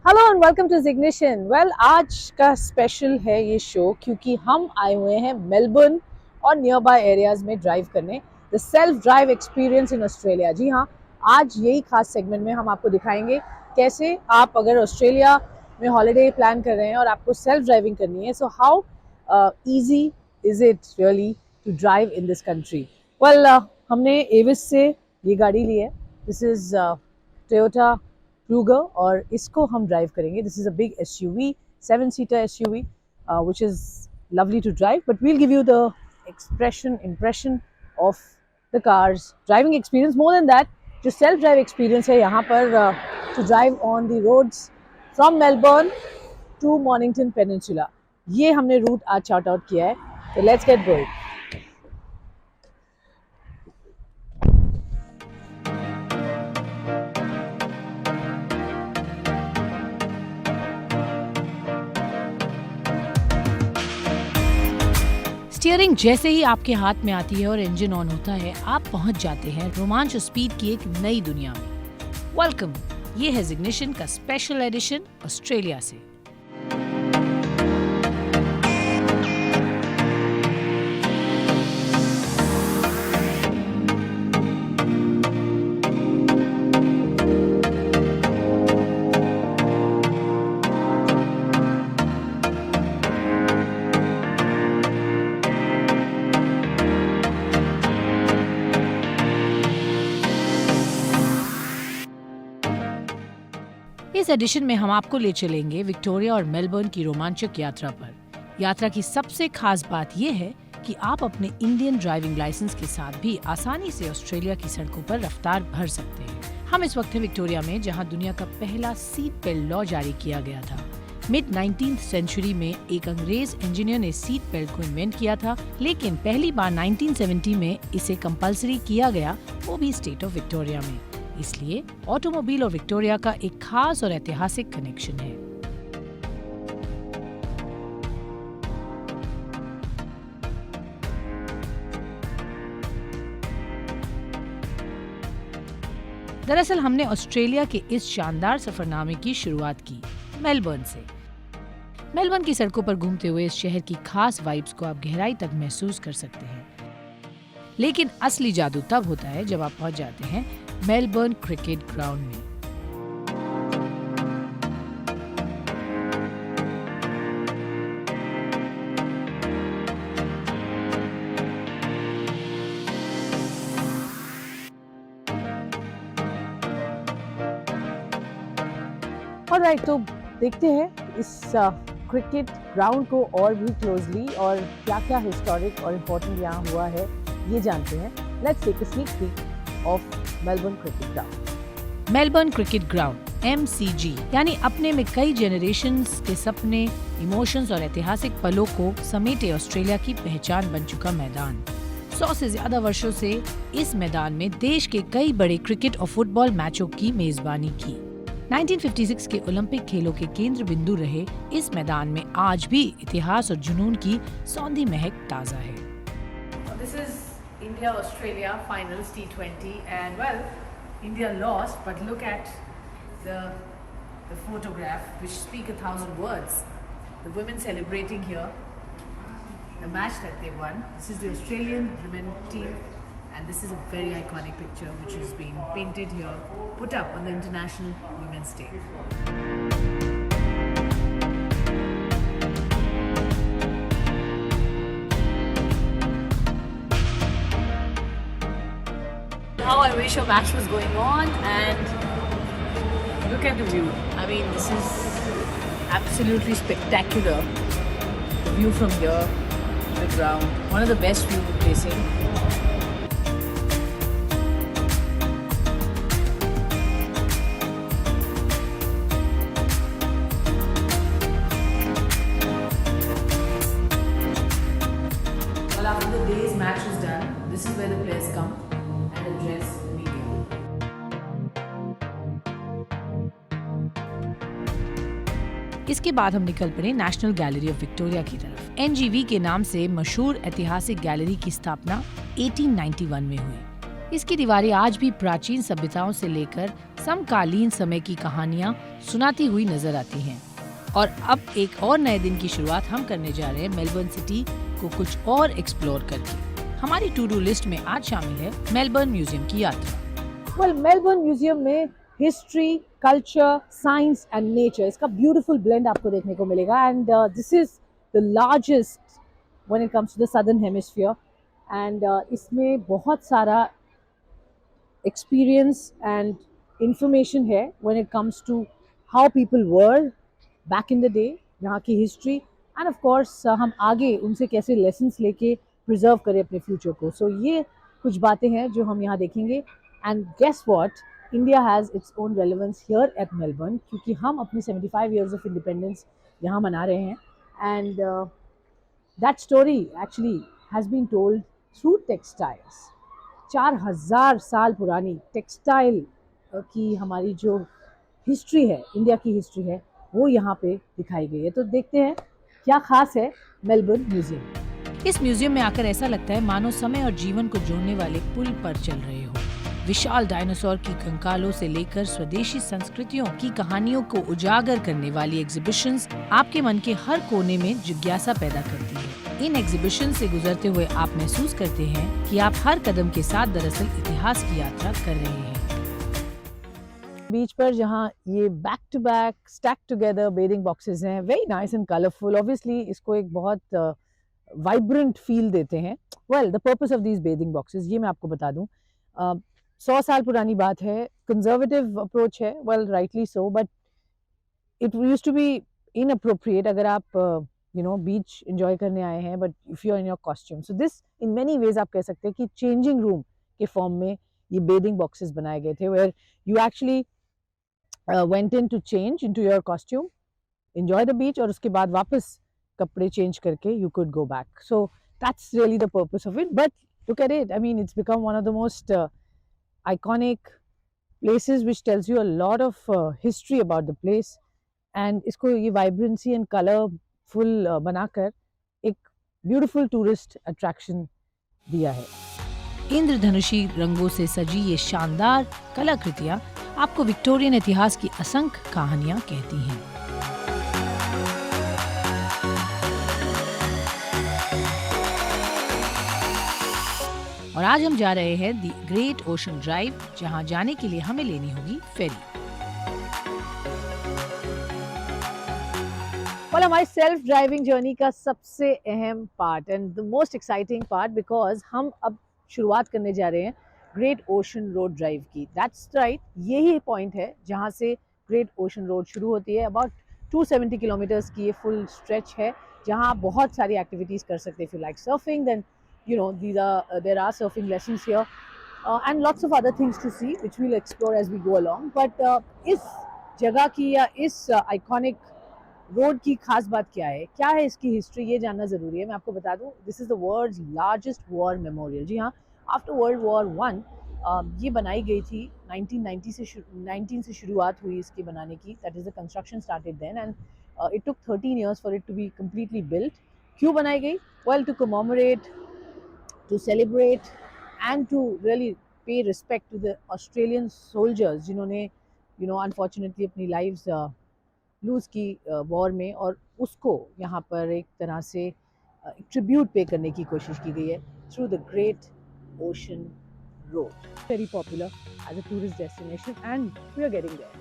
Hello and welcome to ignition. Well, आज का special है ये शो क्योंकि हम आए हुए हैं मेलबर्न और नियर बाय एरियाज में ड्राइव करने। The self drive experience in Australia. जी हाँ, आज यही खास सेगमेंट में हम आपको दिखाएंगे कैसे आप अगर ऑस्ट्रेलिया में हॉलीडे प्लान कर रहे हैं और आपको सेल्फ ड्राइविंग करनी है, so how easy is it really to drive in this country. Well, हमने एविस से ये गाड़ी ली है। दिस इज टोयोटा Kluger और इसको हम ड्राइव करेंगे। This is a big SUV, 7-seater SUV, which is lovely to drive, but we'll give you the impression of the car's driving experience. More than that, जो self drive experience है यहाँ पर to drive on the roads from Melbourne to Mornington Peninsula, ये हमने root आज chart out किया है। तो लेट्स गेट गोइंग। स्टीयरिंग जैसे ही आपके हाथ में आती है और इंजन ऑन होता है, आप पहुंच जाते हैं रोमांच और स्पीड की एक नई दुनिया में। वेलकम, ये है इग्निशन का स्पेशल एडिशन ऑस्ट्रेलिया से। इस एडिशन में हम आपको ले चलेंगे विक्टोरिया और मेलबर्न की रोमांचक यात्रा पर। यात्रा की सबसे खास बात यह है कि आप अपने इंडियन ड्राइविंग लाइसेंस के साथ भी आसानी से ऑस्ट्रेलिया की सड़कों पर रफ्तार भर सकते हैं। हम इस वक्त हैं विक्टोरिया में, जहां दुनिया का पहला सीट बेल्ट लॉ जारी किया गया था। मिड 19th सेंचुरी में एक अंग्रेज इंजीनियर ने सीट बेल्ट को इन्वेंट किया था, लेकिन पहली बार 1970 में इसे कंपलसरी किया गया, वो भी स्टेट ऑफ विक्टोरिया में। इसलिए ऑटोमोबाइल और विक्टोरिया का एक खास और ऐतिहासिक कनेक्शन है। दरअसल हमने ऑस्ट्रेलिया के इस शानदार सफरनामे की शुरुआत की मेलबर्न से। मेलबर्न की सड़कों पर घूमते हुए इस शहर की खास वाइब्स को आप गहराई तक महसूस कर सकते हैं। लेकिन असली जादू तब होता है जब आप पहुंच जाते हैं मेलबर्न क्रिकेट ग्राउंड में। ऑलराइट, तो देखते हैं इस क्रिकेट ग्राउंड को और भी क्लोजली और क्या क्या हिस्टोरिक और इम्पोर्टेंट यहाँ हुआ है ये जानते हैं। Let's take a sneak peek of Melbourne Cricket Ground. Melbourne Cricket Ground MCG यानी अपने में कई जेनरेशंस के सपने, इमोशंस और ऐतिहासिक पलों को समेटे ऑस्ट्रेलिया की पहचान बन चुका मैदान। 100 से ज्यादा वर्षों से इस मैदान में देश के कई बड़े क्रिकेट और फुटबॉल मैचों की मेजबानी की। 1956 के ओलंपिक खेलों के केंद्र बिंदु रहे इस मैदान में आज भी इतिहास और जुनून की सौंधी महक ताजा है। This is India-Australia finals T20, and well, India lost, but look at the photograph which speak 1,000 words. The women celebrating here, the match that they won. This is the Australian women team, and this is a very iconic picture which is being painted here, put up on the International Women's Day. How I wish a match was going on, and look at the view. I mean, this is absolutely spectacular. The view from here, the ground, one of the best view placing. Well, after the day's match is done, this is where the players come and address media. इसके बाद हम निकल पड़े national gallery of Victoria की तरफ। NGV के नाम से मशहूर ऐतिहासिक गैलरी की स्थापना 1891 में हुई। इसकी दीवारें आज भी प्राचीन सभ्यताओं से लेकर समकालीन समय की कहानियां सुनाती हुई नजर आती हैं। और अब एक और नए दिन की शुरुआत हम करने जा रहे हैं मेलबर्न सिटी को कुछ और एक्सप्लोर करके। हमारी टू डू लिस्ट में आज शामिल है मेलबर्न म्यूजियम की यात्रा। वेल, मेलबर्न म्यूजियम में history, culture, science and nature, इसका ब्यूटीफुल ब्लेंड आपको देखने को मिलेगा। And this is the largest when it comes to the southern hemisphere. And इसमें बहुत सारा एक्सपीरियंस एंड इंफॉर्मेशन है when it comes to how people were back in the day, यहाँ की हिस्ट्री, एंड ऑफ कोर्स हम आगे उनसे कैसे लेसन्स लेके प्रिजर्व करें अपने फ्यूचर को। सो ये कुछ बातें हैं जो हम यहाँ देखेंगे। And guess what, India has its own relevance here at Melbourne, क्योंकि हम अपनी 75 ईयर्स ऑफ इंडिपेंडेंस यहाँ मना रहे हैं। And that story actually has been told through textiles. 4000 साल पुरानी टेक्सटाइल की हमारी जो हिस्ट्री है, इंडिया की हिस्ट्री है, वो यहाँ पे दिखाई गई है। तो देखते हैं क्या खास है मेलबर्न म्यूजियम। इस म्यूजियम में आकर ऐसा लगता है मानो समय और जीवन को जोड़ने वाले पुल पर चल रहे हो। विशाल डायनासोर की कंकालों से लेकर स्वदेशी संस्कृतियों की कहानियों को उजागर करने वाली एग्जीबिशंस आपके मन के हर कोने में जिज्ञासा पैदा करती है। इन एग्जीबिशन से गुजरते हुए आप महसूस करते हैं कि आप हर कदम के साथ दरअसल इतिहास की यात्रा कर रहे हैं। बीच पर जहाँ ये back to back stack together bathing boxes हैं, very nice and colourful. Obviously इसको एक बहुत वाइब्रेंट फील देते हैं। Well, the purpose of these bathing boxes, ये मैं आपको बता दूं, 100 साल पुरानी बात है, कंजर्वेटिव अप्रोच है, well rightly so, but it used to be inappropriate अगर आप बीच एंजॉय करने आए हैं, but if you are in your costume. So this in many ways आप कह सकते हैं कि चेंजिंग रूम के फॉर्म में ये बेडिंग बॉक्सेस बनाए गए थे, where you actually went in to change into your costume, enjoy the beach, और उसके बाद वापस कपड़े चेंज करके you could go back. So that's really the purpose of it. But look at it, I mean, it's become one of the most iconic places which tells you a lot of history about the place. And इसको ये vibrancy and colorful बनाकर एक beautiful tourist attraction दिया है। इंद्रधनुषी रंगों से सजी ये शानदार कलाकृतियां आपको विक्टोरियन इतिहास की असंख्य कहानियां कहती हैं। और आज हम जा रहे हैं द ग्रेट ओशन ड्राइव, जहां जाने के लिए हमें लेनी होगी फेरी। well, हमारी सेल्फ ड्राइविंग जर्नी का सबसे अहम part and the most exciting part, because हम अब शुरुआत करने जा रहे हैं ग्रेट ओशन रोड ड्राइव की। दैट्स राइट, यही पॉइंट है जहाँ से ग्रेट ओशन रोड शुरू होती है। अबाउट 270 किलोमीटर्स की ये फुल स्ट्रेच है, जहाँ आप बहुत सारी एक्टिविटीज़ कर सकते हैं। If you like surfing, then there are surfing lessons here, and lots of other things to see which we'll explore as we go along. But इस जगह की या इस आइकॉनिक रोड की खास बात क्या है इसकी हिस्ट्री, ये जानना ज़रूरी है। मैं आपको बता दूं, this is the world's largest war memorial. जी हाँ, आफ्टर वर्ल्ड वॉर 1 ये बनाई गई थी। 19 से शुरुआत हुई इसके बनाने की। That is the construction started then, and it took 13 years for it to be completely built. क्यों बनाई गई? Well, to commemorate, to celebrate and to really pay respect to the Australian soldiers जिन्होंने अनफॉर्चुनेटली अपनी lives lose की war में, और उसको यहाँ पर एक तरह से ट्रिब्यूट पे करने की कोशिश की गई है through the Great Ocean Road. Very popular as a tourist destination and we are getting there.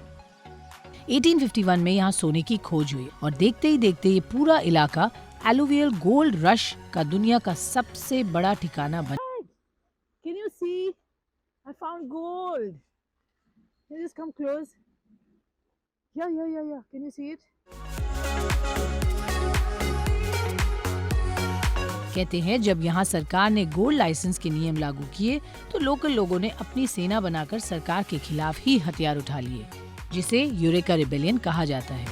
1851 में यहाँ सोने की खोज हुई और देखते ही देखते ये पूरा इलाका एलुवियल गोल्ड रश का दुनिया का सबसे बड़ा ठिकाना बन। Can you see? I found gold. Can you just come close? Yeah. Can you see it? कहते हैं जब यहाँ सरकार ने गोल्ड लाइसेंस के नियम लागू किए तो लोकल लोगों ने अपनी सेना बनाकर सरकार के खिलाफ ही हथियार उठा लिए, जिसे यूरेका रिबेलियन कहा जाता है।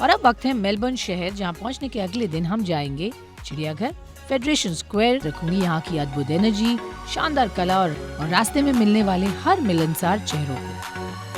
और अब वक्त है मेलबर्न शहर, जहाँ पहुँचने के अगले दिन हम जाएंगे चिड़ियाघर, फेडरेशन स्क्वायर, रखूंगी यहाँ की अद्भुत एनर्जी, शानदार कला और रास्ते में मिलने वाले हर मिलनसार चेहरों को।